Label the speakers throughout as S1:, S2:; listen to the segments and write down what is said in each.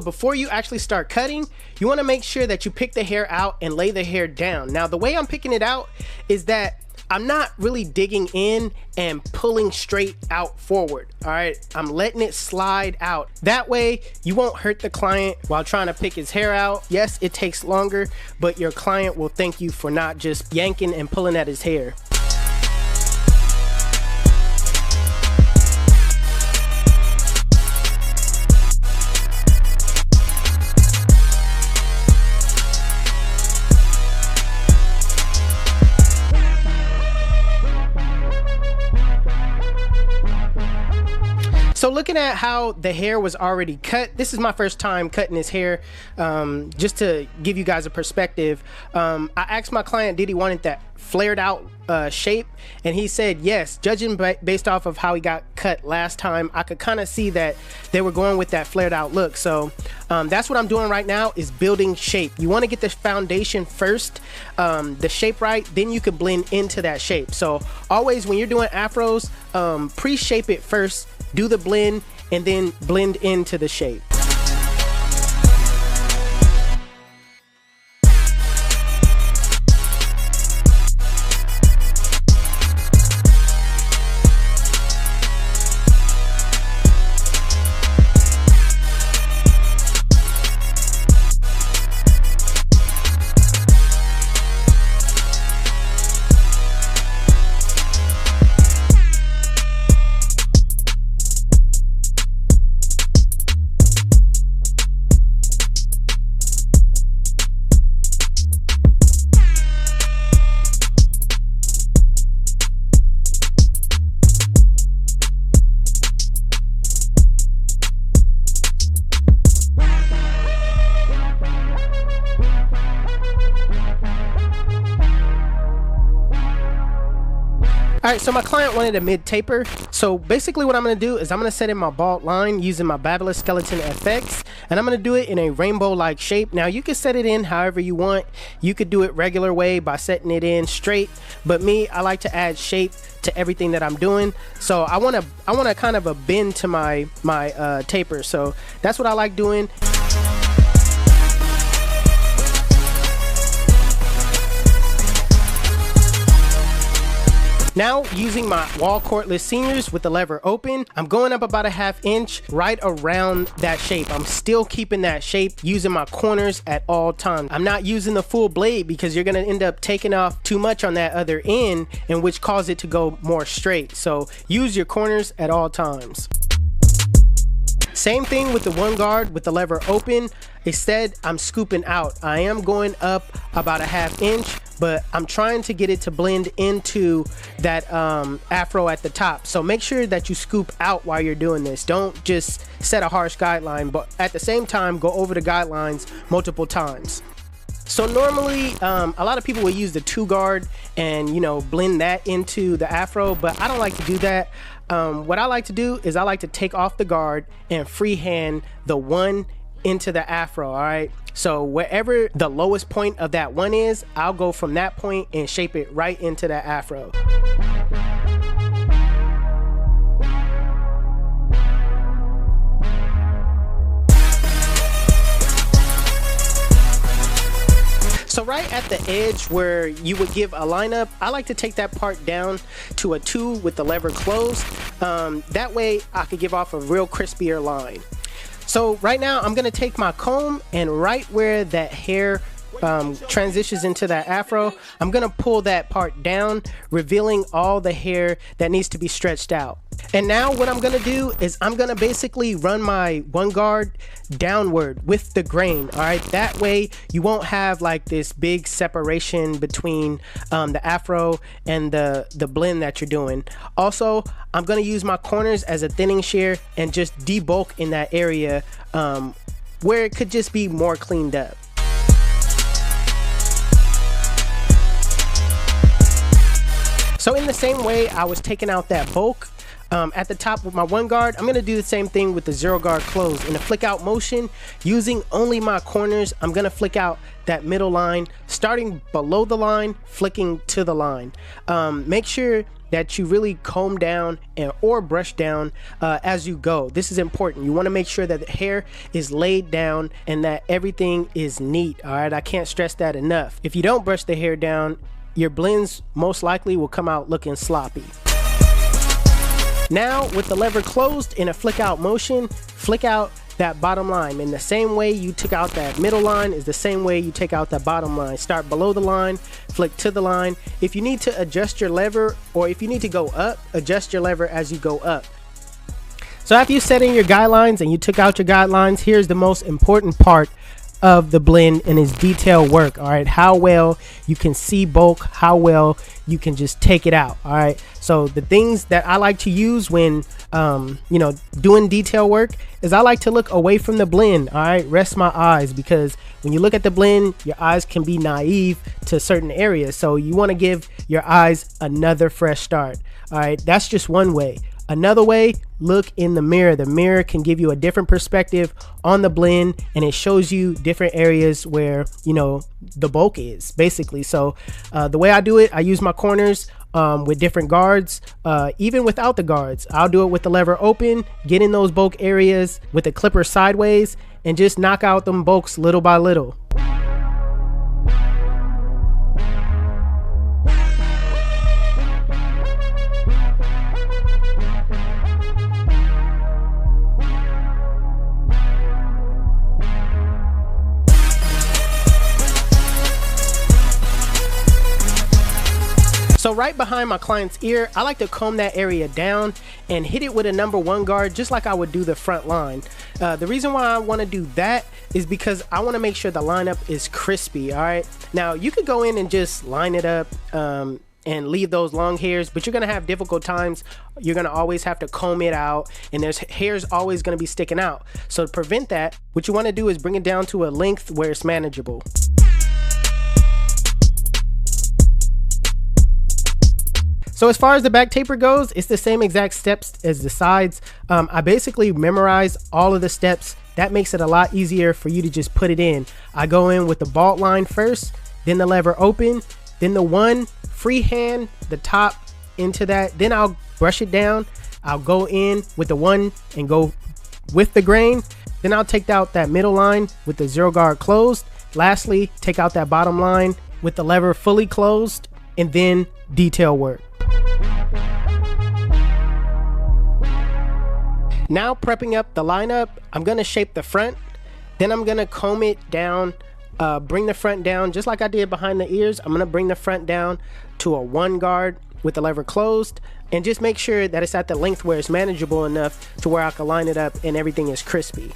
S1: Before you actually start cutting, you want to make sure that you pick the hair out and lay the hair down. Now, the way I'm picking it out is that I'm not really digging in and pulling straight out forward. All right, I'm letting it slide out. That way you won't hurt the client while trying to pick his hair out. Yes, it takes longer, but your client will thank you for not just yanking and pulling at his hair. So looking at how the hair was already cut, this is my first time cutting his hair. Just to give you guys a perspective, I asked my client, did he want that flared out shape? And he said yes. Judging based off of how he got cut last time, I could kind of see that they were going with that flared out look. So that's what I'm doing right now, is building shape. You want to get the foundation first, the shape right, then you can blend into that shape. So always when you're doing afros, pre-shape it first, do the blend, and then blend into the shape. All right, so my client wanted a mid taper. So basically what I'm gonna do is I'm gonna set in my bald line using my BABYLISS Skeleton FX, and I'm gonna do it in a rainbow-like shape. Now you can set it in however you want. You could do it regular way by setting it in straight, but me, I like to add shape to everything that I'm doing. So I want to kind of a bend to my taper. So that's what I like doing. Now, using my wall cordless seniors with the lever open, I'm going up about a ½ inch right around that shape. I'm still keeping that shape, using my corners at all times. I'm not using the full blade because you're gonna end up taking off too much on that other end, and which cause it to go more straight. So use your corners at all times. Same thing with the one guard with the lever open. Instead, I'm scooping out. I am going up about a ½ inch, but I'm trying to get it to blend into that afro at the top. So make sure that you scoop out while you're doing this. Don't just set a harsh guideline, but at the same time, go over the guidelines multiple times. So normally, a lot of people will use the 2 guard and, you know, blend that into the afro, but I don't like to do that. What I like to do is I like to take off the guard and freehand the 1 into the afro. All right, so wherever the lowest point of that 1 is, I'll go from that point and shape it right into the afro. So right at the edge where you would give a lineup, I like to take that part down to a 2 with the lever closed. That way I could give off a real crispier line. So right now I'm gonna take my comb, and right where that hair transitions into that afro, I'm gonna pull that part down, revealing all the hair that needs to be stretched out. And now what I'm gonna do is I'm gonna basically run my 1 guard downward with the grain. All right, that way you won't have like this big separation between the afro and the blend that you're doing. Also, I'm gonna use my corners as a thinning shear and just debulk in that area where it could just be more cleaned up. So in the same way I was taking out that bulk, At the top with my 1 guard, I'm going to do the same thing with the 0 guard closed. In a flick out motion, using only my corners, I'm going to flick out that middle line, starting below the line, flicking to the line. Make sure that you really comb down or brush down as you go. This is important. You want to make sure that the hair is laid down and that everything is neat. All right, I can't stress that enough. If you don't brush the hair down, your blends most likely will come out looking sloppy. Now with the lever closed, in a flick out motion, flick out that bottom line. In the same way you took out that middle line is the same way you take out that bottom line. Start below the line, flick to the line. If you need to adjust your lever, or if you need to go up, adjust your lever as you go up. So after you set in your guidelines and you took out your guidelines, here's the most important part of the blend and its detail work. All right, how well you can see bulk, how well you can just take it out. All right, so the things that I like to use when doing detail work is I like to look away from the blend. All right, rest my eyes, because when you look at the blend, your eyes can be naive to certain areas, so you want to give your eyes another fresh start. All right, that's just one way. Another way, look in the mirror. The mirror can give you a different perspective on the blend, and it shows you different areas where, the bulk is, basically. So the way I do it, I use my corners with different guards, even without the guards. I'll do it with the lever open, get in those bulk areas with the clipper sideways, and just knock out them bulks little by little. So right behind my client's ear, I like to comb that area down and hit it with a number 1 guard, just like I would do the front line. The reason why I want to do that is because I want to make sure the lineup is crispy. All right, now you could go in and just line it up and leave those long hairs, but you're gonna have difficult times. You're gonna always have to comb it out, and there's hairs always gonna be sticking out. So to prevent that, what you want to do is bring it down to a length where it's manageable. So as far as the back taper goes, it's the same exact steps as the sides. I basically memorize all of the steps. That makes it a lot easier for you to just put it in. I go in with the bald line first, then the lever open, then the 1 freehand, the top into that. Then I'll brush it down. I'll go in with the 1 and go with the grain. Then I'll take out that middle line with the 0 guard closed. Lastly, take out that bottom line with the lever fully closed, and then detail work. Now prepping up the lineup, I'm gonna shape the front, then I'm gonna comb it down, bring the front down just like I did behind the ears. I'm gonna bring the front down to a 1 guard with the lever closed, and just make sure that it's at the length where it's manageable enough to where I can line it up and everything is crispy.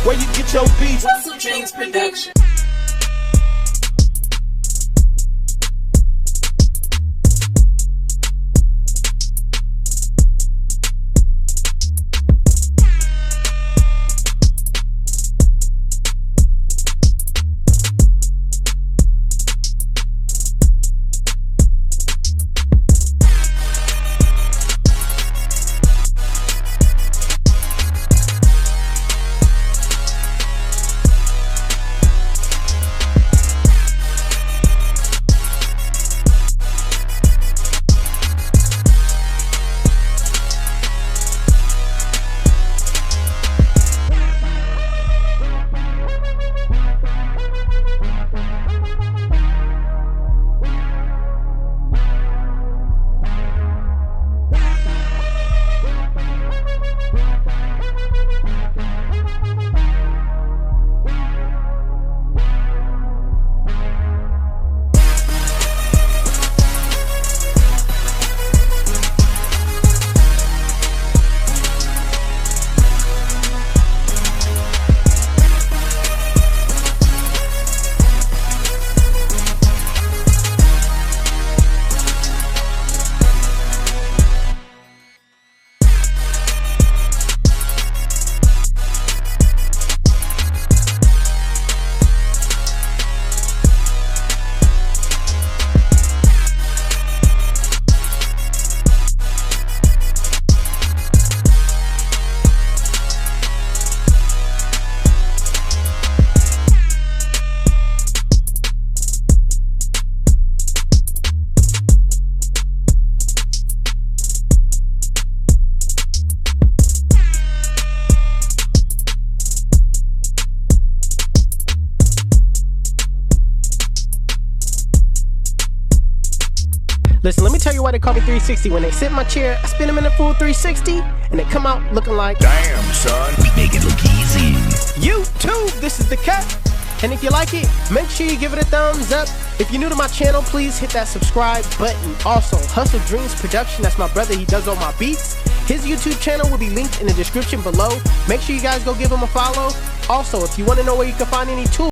S2: Where you get your beats? Woodson James Production.
S1: Listen, let me tell you why they call me 360. When they sit in my chair, I spin them in a full 360, and they come out looking like,
S3: damn, son, we make it look easy.
S1: YouTube, this is the cut. And if you like it, make sure you give it a thumbs up. If you're new to my channel, please hit that subscribe button. Also, Hustle Dreams Production, that's my brother, he does all my beats. His YouTube channel will be linked in the description below. Make sure you guys go give him a follow. Also, if you want to know where you can find any tools,